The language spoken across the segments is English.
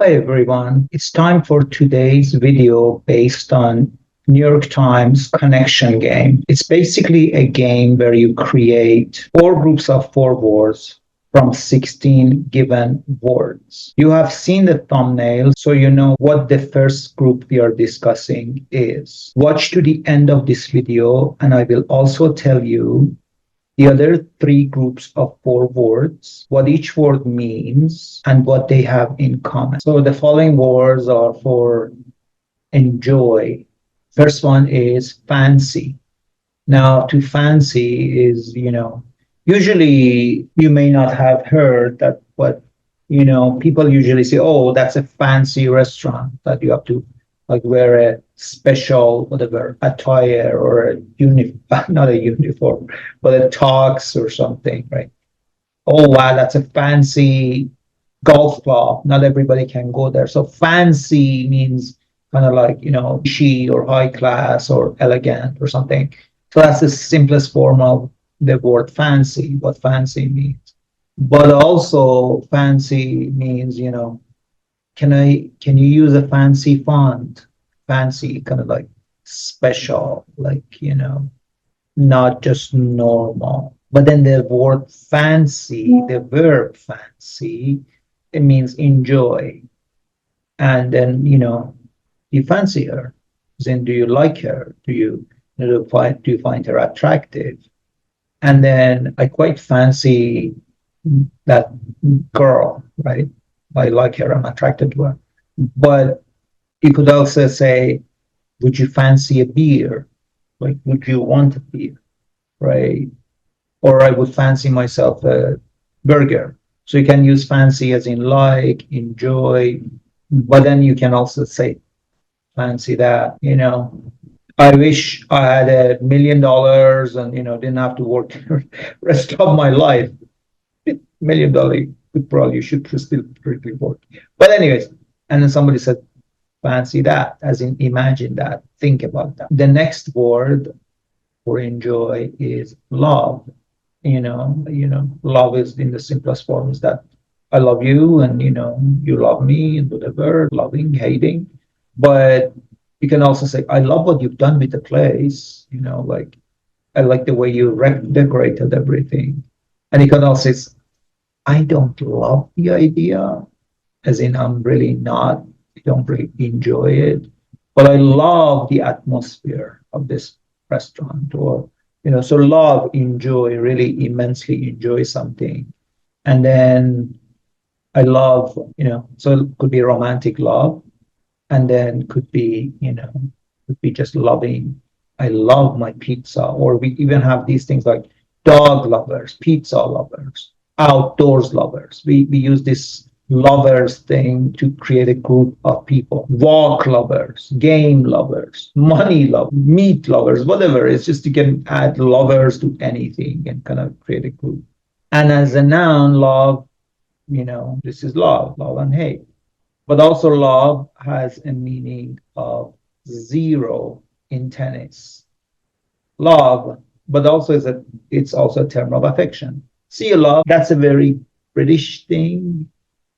Hi everyone. It's time for today's video based on New York Times connection game. It's basically a game where you create four groups of four words from 16 given words. You have seen the thumbnail, so you know what the first group we are discussing is. Watch to the end of this video, and I will also tell you the other three groups of four words, what each word means, and what they have in common. So the following words are for enjoy. First one is fancy. Now, to fancy is, usually you may not have heard that, but, people usually say, oh, that's a fancy restaurant that you have to like wear a special, whatever, attire or a not a uniform, but a tux or something, right? Oh, wow, that's a fancy golf club. Not everybody can go there. So fancy means kind of like, she or high class or elegant or something. So that's the simplest form of the word fancy, what fancy means. But also fancy means, can you use a fancy font? Fancy, kind of like special, like, not just normal. But then the word fancy, the verb fancy, it means enjoy. And then, you fancy her. Then do you like her? Do you find her attractive? And then I quite fancy that girl, right? I like her, I'm attracted to her. But you could also say, would you fancy a beer? Like, would you want a beer? Right? Or I would fancy myself a burger. So you can use fancy as in like, enjoy, but then you can also say fancy that. I wish I had $1 million and didn't have to work the rest of my life. $1 million could probably you should still pretty work. But anyways, and then somebody said fancy that, as in imagine that, think about that. The next word for enjoy is love. Love is in the simplest form is that I love you and you love me and whatever, loving, hating. But you can also say, I love what you've done with the place, like I like the way you decorated everything. And you can also say, I don't love the idea, as in I'm really not, I don't really enjoy it, but I love the atmosphere of this restaurant. Or, so love, enjoy, really immensely enjoy something. And then I love, so it could be romantic love, and then could be just loving. I love my pizza. Or we even have these things like dog lovers, pizza lovers, outdoors lovers. We use this lovers thing to create a group of people. Walk lovers, game lovers, money lovers, meat lovers, whatever. It's just you can add lovers to anything and kind of create a group. And as a noun, love, this is love and hate. But also love has a meaning of zero in tennis. Love, but also it's also a term of affection. See, love, that's a very British thing.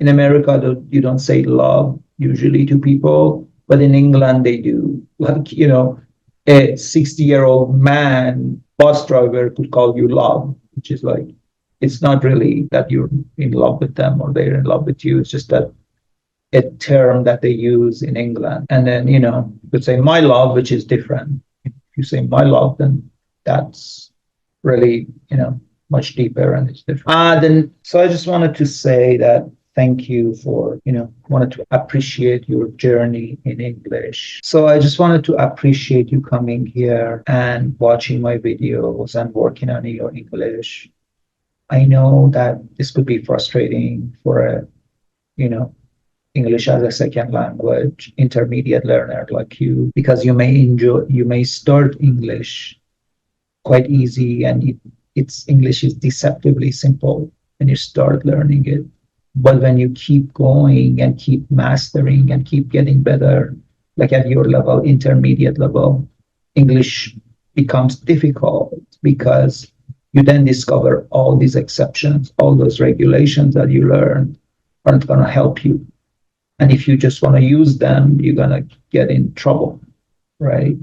In America, you don't say love usually to people, but in England they do. Like, a 60-year-old man, bus driver could call you love, which is like, it's not really that you're in love with them or they're in love with you. It's just that a term that they use in England. And then, you could say my love, which is different. If you say my love, then that's really, much deeper and it's different. So I just wanted to say that thank you for, wanted to appreciate your journey in English. So I just wanted to appreciate you coming here and watching my videos and working on your English. I know that this could be frustrating for a, English as a second language intermediate learner like you, because you may start English quite easy and it's English is deceptively simple when you start learning it. But when you keep going and keep mastering and keep getting better, like at your level, intermediate level, English becomes difficult because you then discover all these exceptions, all those regulations that you learned aren't going to help you. And if you just want to use them, you're going to get in trouble, right?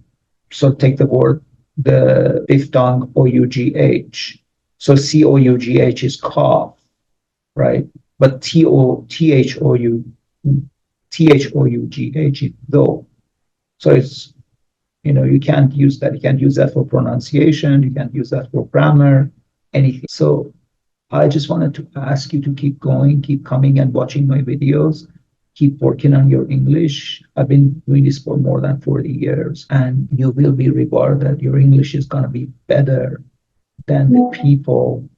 So take the word, the diphthong OUGH. So COUGH is cough, right? But THOUGH is though. So it's, you can't use that. You can't use that for pronunciation. You can't use that for grammar, anything. So I just wanted to ask you to keep going, keep coming and watching my videos, keep working on your English. I've been doing this for more than 40 years and you will be rewarded. Your English is going to be better than the people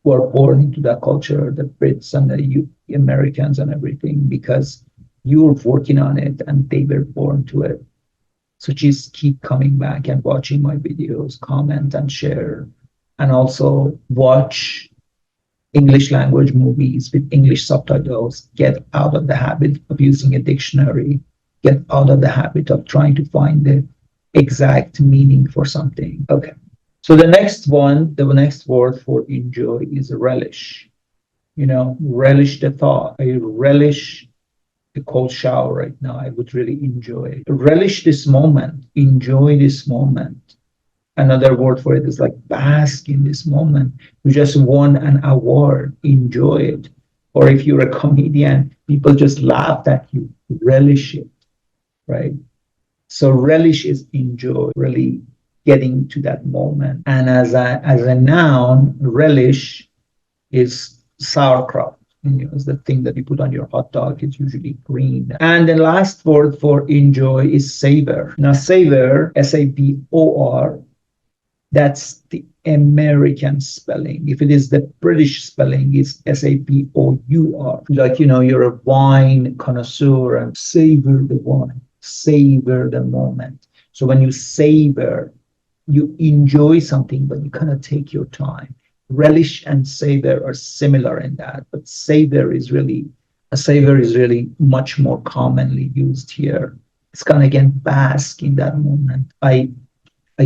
who are born into that culture, the Brits and the Americans and everything, because you're working on it and they were born to it. So just keep coming back and watching my videos, comment and share, and also watch English language movies with English subtitles. Get out of the habit of using a dictionary. Get out of the habit of trying to find the exact meaning for something. Okay. So the next word for enjoy is relish. Relish the thought. I relish a cold shower right now. I would really enjoy it. Relish this moment. Enjoy this moment. Another word for it is like bask in this moment. You just won an award. Enjoy it. Or if you're a comedian, people just laughed at you. Relish it, right? So relish is enjoy, really getting to that moment. And as a noun, relish is sauerkraut. It's the thing that you put on your hot dog. It's usually green. And the last word for enjoy is savor. Now, savor, SAVOR, that's the American spelling. If it is the British spelling, it's SAVOUR. Like, you're a wine connoisseur and savor the wine, savor the moment. So when you savor, you enjoy something, but you kind of take your time. Relish and savor are similar in that, but savor is really much more commonly used here. It's kind of, again, bask in that moment. I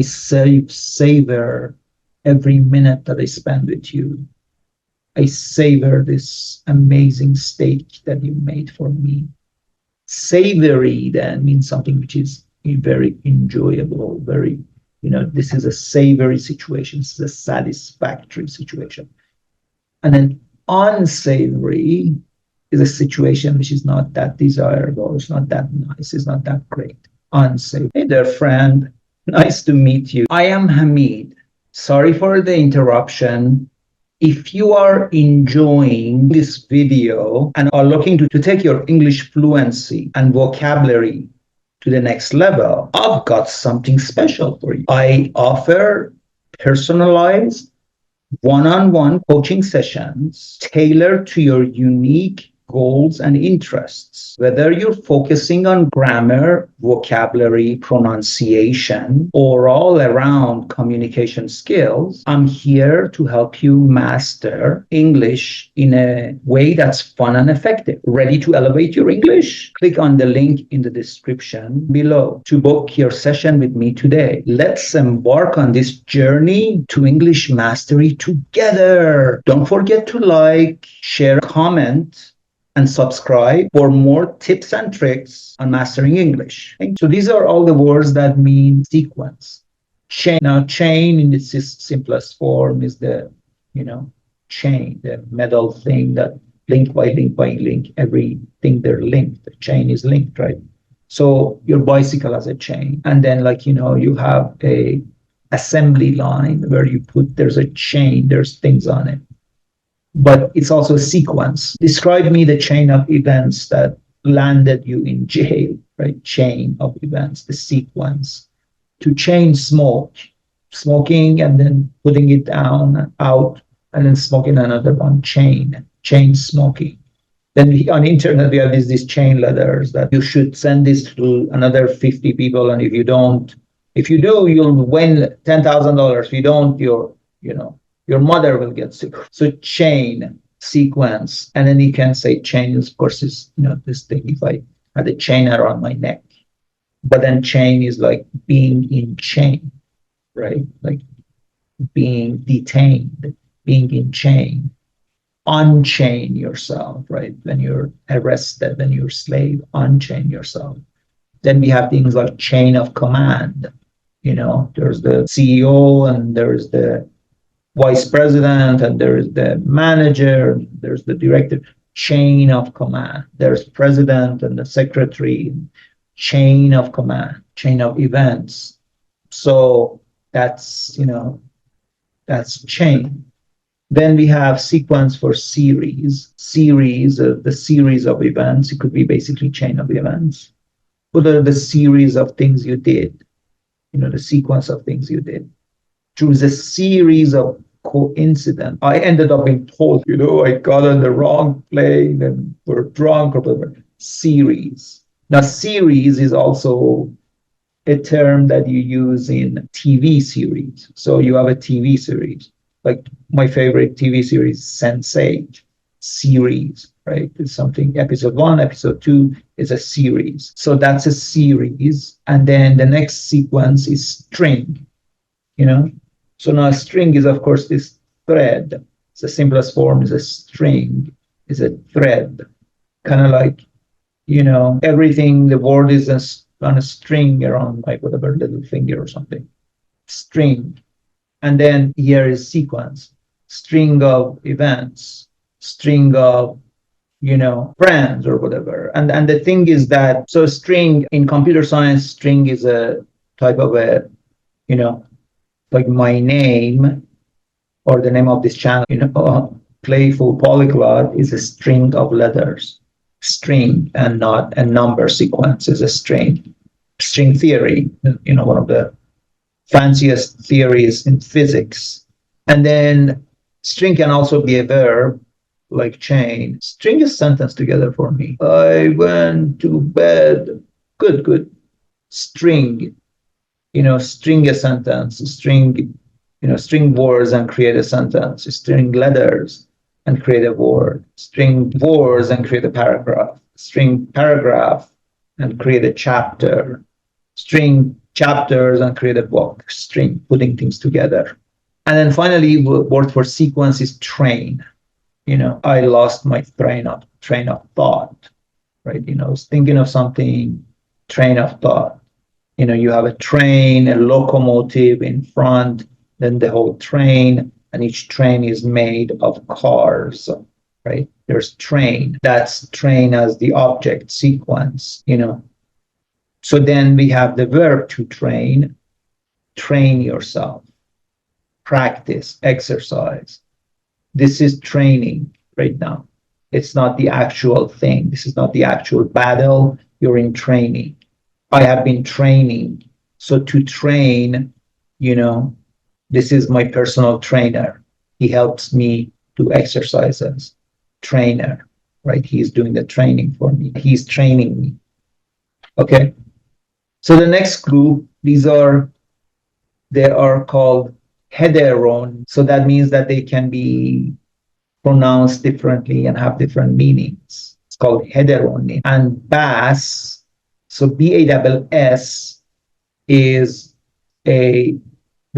savor every minute that I spend with you. I savor this amazing steak that you made for me. Savory then means something which is very enjoyable, very, this is a savory situation. This is a satisfactory situation. And then unsavory is a situation which is not that desirable. It's not that nice. It's not that great. Unsavory. Hey there, friend. Nice to meet you. I am Hamid. Sorry for the interruption. If you are enjoying this video and are looking to take your English fluency and vocabulary to the next level, I've got something special for you. I offer personalized one-on-one coaching sessions tailored to your unique goals and interests. Whether you're focusing on grammar, vocabulary, pronunciation, or all around communication skills, I'm here to help you master English in a way that's fun and effective. Ready to elevate your English? Click on the link in the description below to book your session with me today. Let's embark on this journey to English mastery together. Don't forget to like, share, comment, and subscribe for more tips and tricks on mastering English. So these are all the words that mean sequence. Chain. Now, chain in its simplest form is the, chain, the metal thing that link by link by link, everything they're linked. The chain is linked, right? So your bicycle has a chain. And then, you have a assembly line where there's a chain, there's things on it. But it's also a sequence. Describe me the chain of events that landed you in jail, right? Chain of events, the sequence. To chain smoking and then putting it down, out, and then smoking another one, chain smoking. Then on internet, we have these chain letters that you should send this to another 50 people. And if you do, you'll win $10,000. If you don't, your mother will get sick. So chain, sequence, and then you can say chain, of course, is this thing. If I had a chain around my neck, but then chain is like being in chain, right? Like being detained, being in chain. unchain yourself, right? When you're arrested, when you're a slave, unchain yourself. Then we have things like chain of command. There's the CEO and there's the vice president and there's the manager, there's the director. Chain of command. There's president and the secretary. Chain of command, chain of events. So that's chain. Then we have sequence for series. The series of events. It could be basically chain of events. What are the series of things you did? The sequence of things you did. Through the series of coincidence, I ended up in Tulsa. I got on the wrong plane and were drunk or whatever. Series. Now, series is also a term that you use in TV series. So you have a TV series. Like my favorite TV series, Sense8, series, right? It's something, episode 1, episode 2 is a series. So that's a series. And then the next sequence is string, So now a string is, of course, this thread. It's the simplest form is a string, is a thread. Kind of like, everything, the word is on a string around like whatever little finger or something. String. And then here is sequence, string of events, string of, friends or whatever. And the thing is that, so string in computer science, string is a type of a, like my name or the name of this channel, Playful Polyglot is a string of letters. String and not a number sequence is a string. String theory, one of the fanciest theories in physics. And then string can also be a verb, like chain. String a sentence together for me. I went to bed. Good. String, string a sentence. String words and create a sentence. String letters and create a word. String words and create a paragraph. String paragraph and create a chapter. String chapters and create a book. String, putting things together. And then finally, word for sequence is train. I lost my train of thought, right? I was thinking of something, train of thought. You have a train, a locomotive in front, then the whole train, and each train is made of cars, right? There's train. That's train as the object sequence, So then we have the verb to train yourself, practice, exercise. This is training right now. It's not the actual thing. This is not the actual battle. You're in training. I have been training. So to train, this is my personal trainer. He helps me do exercises. Trainer, right? He's doing the training for me. He's training me. Okay. So the next group, they are called heteron. So that means that they can be pronounced differently and have different meanings. It's called heteron. And bass, so BASS is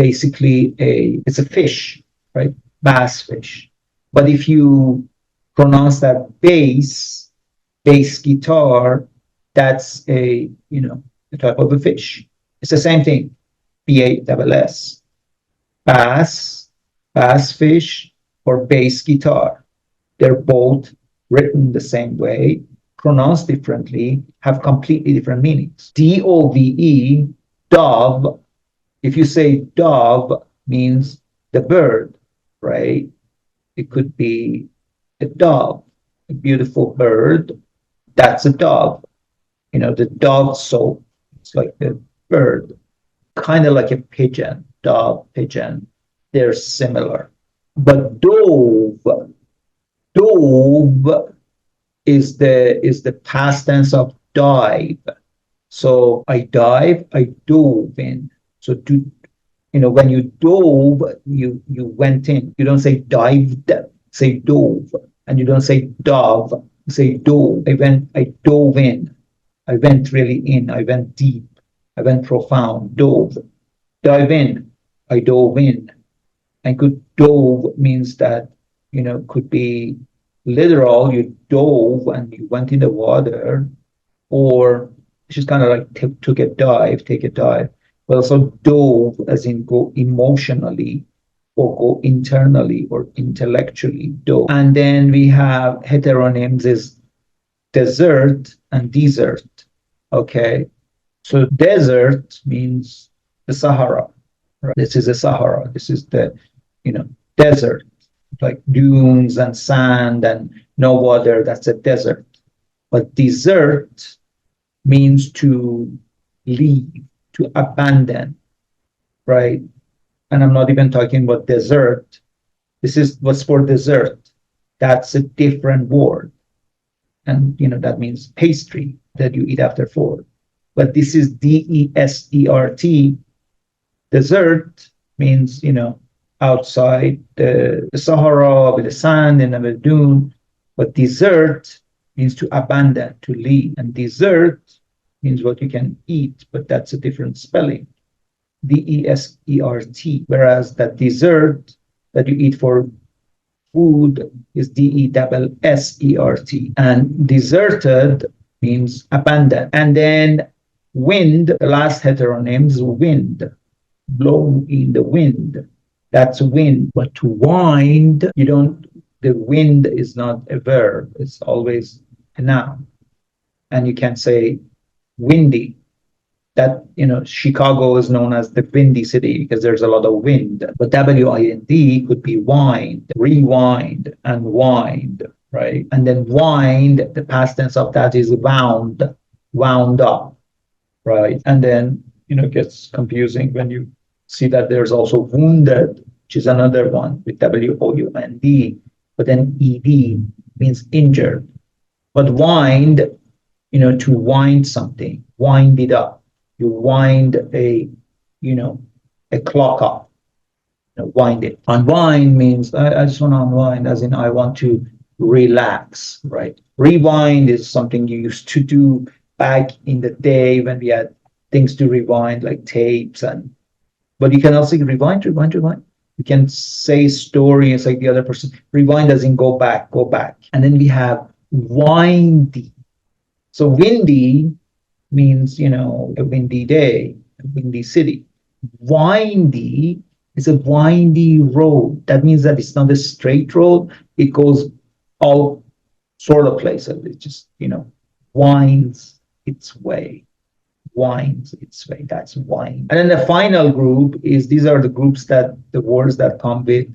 it's a fish, right? Bass fish. But if you pronounce that bass guitar, that's a type of a fish. It's the same thing. BASS. Bass fish, or bass guitar. They're both written the same way, pronounced differently, have completely different meanings. DOVE, dove. If you say dove, means the bird, right? It could be a dove, a beautiful bird. That's a dove. The dove soap, it's like the bird, kind of like a pigeon, dove, pigeon. They're similar. But dove is the past tense of dive. So I dive, I dove in. So when you dove, you went in. You don't say dived, say dove. And you don't say dove, you say dove. I dove in. I went really in. I went deep. I went profound. Dove. Dive in. I dove in. And good dove means that could be literal, you dove and you went in the water, or it's just kind of like took a dive, take a dive. But also dove as in go emotionally or go internally or intellectually dove. And then we have heteronyms is desert and desert. Okay. So desert means the Sahara. Right? This is the Sahara. This is the, desert, like dunes and sand and no water. That's a desert. But desert means to leave, to abandon, right? And I'm not even talking about dessert. This is what's for dessert. That's a different word. And, that means pastry that you eat after 4. But this is DESERT. Desert means, outside the Sahara with the sand and the dune. But desert means to abandon, to leave. And dessert means what you can eat, but that's a different spelling. DESERT. Whereas that dessert that you eat for food is DESSERT. And deserted means abandoned. And then wind, the last heteronym is wind, blow in the wind. That's wind. But to wind, the wind is not a verb, it's always a noun. And you can say windy. That, Chicago is known as the windy city because there's a lot of wind. But WIND could be wind, rewind, and wind, right? And then wind, the past tense of that is wound up, right? And then, it gets confusing when you see that there's also wounded, which is another one with WOUND, but then ED means injured. But wind, to wind something, wind it up. You wind a clock up, wind it. Unwind means I just want to unwind, as in I want to relax, right? Rewind is something you used to do back in the day when we had things to rewind, like tapes, but you can also rewind. You can say stories like the other person. Rewind as in go back. And then we have windy. So windy means, a windy day, a windy city. Windy is a windy road. That means that it's not a straight road. It goes all sort of places. It just, winds its way. That's wind. And then the final group is, these are the groups the words that come with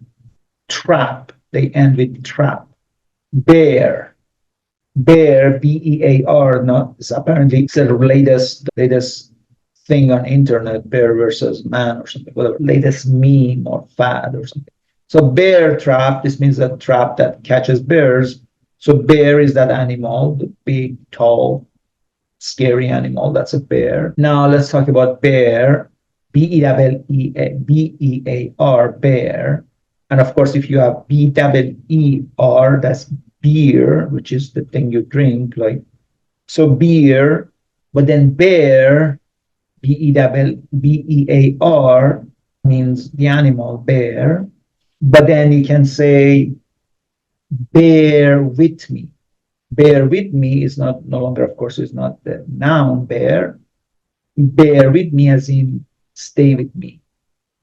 trap. They end with trap. Bear, BEAR, not, it's apparently it's the latest thing on internet, bear versus man or something, whatever, latest meme or fad or something. So bear trap, this means a trap that catches bears. So bear is that animal, the big, tall, scary animal. That's a bear. Now let's talk about bear, BEAR, bear. And of course, if you have BEER, that's beer, which is the thing you drink, like, so beer. But then bear, BEAR, means the animal bear. But then you can say bear with me. Bear with me is no longer, of course, is not the noun bear. Bear with me as in stay with me.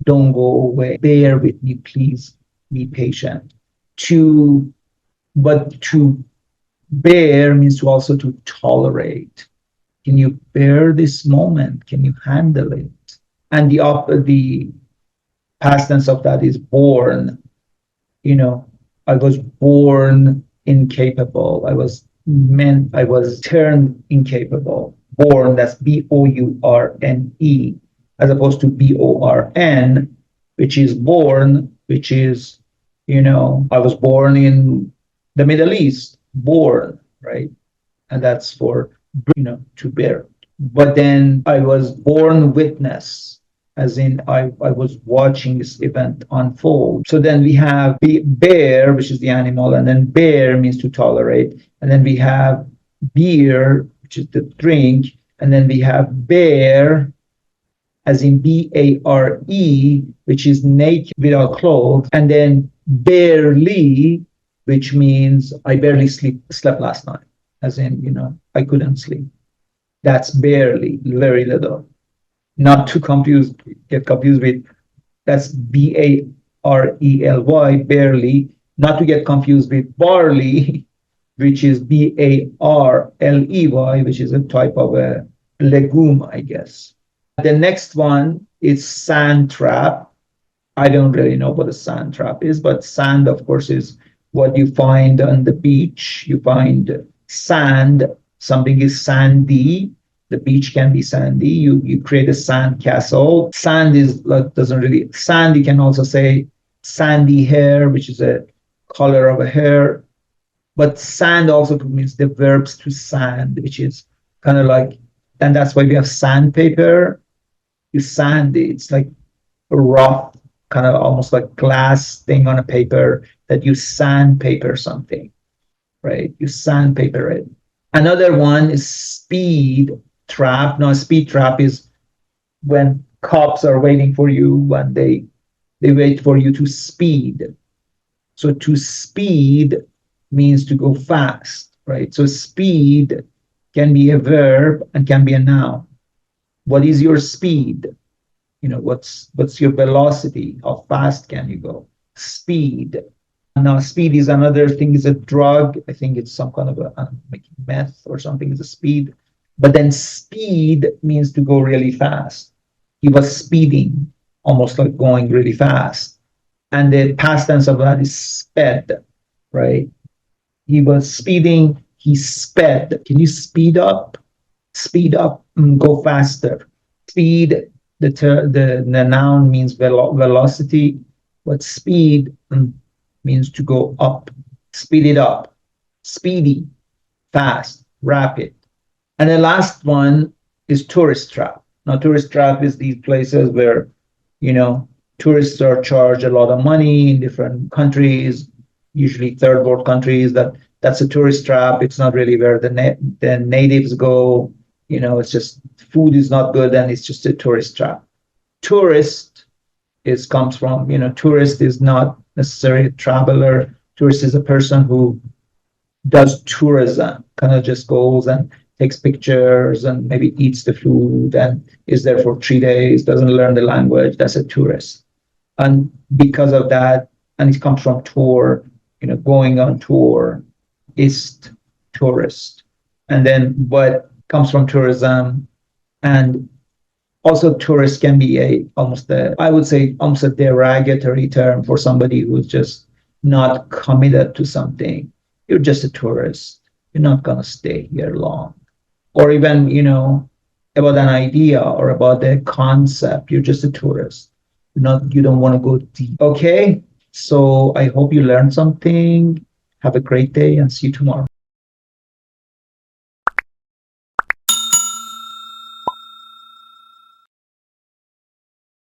Don't go away. Bear with me, please. Be patient. But to bear means to also to tolerate. Can you bear this moment? Can you handle it? And the past tense of that is born. I was born incapable. I was turned incapable. Born, that's BOURNE, as opposed to BORN, which is born, which is, I was born in the Middle East, born, right? And that's for, to bear. But then I was born witness, as in I was watching this event unfold. So then we have bear, which is the animal, and then bear means to tolerate. And then we have beer, which is the drink. And then we have bear, as in B-A-R-E, which is naked without clothes, and then barely, which means I barely slept last night, as in, I couldn't sleep. That's barely, very little. Not to get confused with, that's B-A-R-E-L-Y, barely, not to get confused with barley, which is B-A-R-L-E-Y, which is a type of a legume, I guess. The next one is sand trap. I don't really know what a sand trap is, but sand, of course, is what you find on the beach. You find sand, something is sandy. The beach can be sandy. You create a sand castle. Sand is like doesn't really sand. You can also say sandy hair, which is a color of a hair. But sand also means the verbs to sand, which is kind of like, and that's why we have sandpaper. You sand it. It's like a rough, kind of almost like glass thing on a paper that you sandpaper something, right? You sandpaper it. Another one is speed trap. Now, a speed trap is when cops are waiting for you when they wait for you to speed. So to speed means to go fast, right? So speed can be a verb and can be a noun. What is your speed? What's your velocity? How fast can you go? Speed. Now, speed is another thing, is a drug. I think it's some kind of a meth or something is a speed. But then speed means to go really fast. He was speeding, almost like going really fast. And the past tense of that is sped, right? He was speeding, he sped. Can you speed up? Speed up, go faster. Speed, the noun means velocity, but speed means to go up. Speed it up. Speedy, fast, rapid. And the last one is tourist trap. Now, tourist trap is these places where, tourists are charged a lot of money in different countries, usually third world countries. That's a tourist trap. It's not really where the natives go. It's just food is not good, and it's just a tourist trap. Tourist comes from, tourist is not necessarily a traveler. Tourist is a person who does tourism, kind of just goes and takes pictures and maybe eats the food and is there for 3 days, doesn't learn the language. That's a tourist. And because of that, and it comes from tour, going on tour is tourist. And then what comes from tourism, and also tourist can be almost a derogatory term for somebody who's just not committed to something. You're just a tourist. You're not going to stay here long. Or even, about an idea or about the concept, you're just a tourist. You don't want to go deep. Okay, so I hope you learned something. Have a great day and see you tomorrow.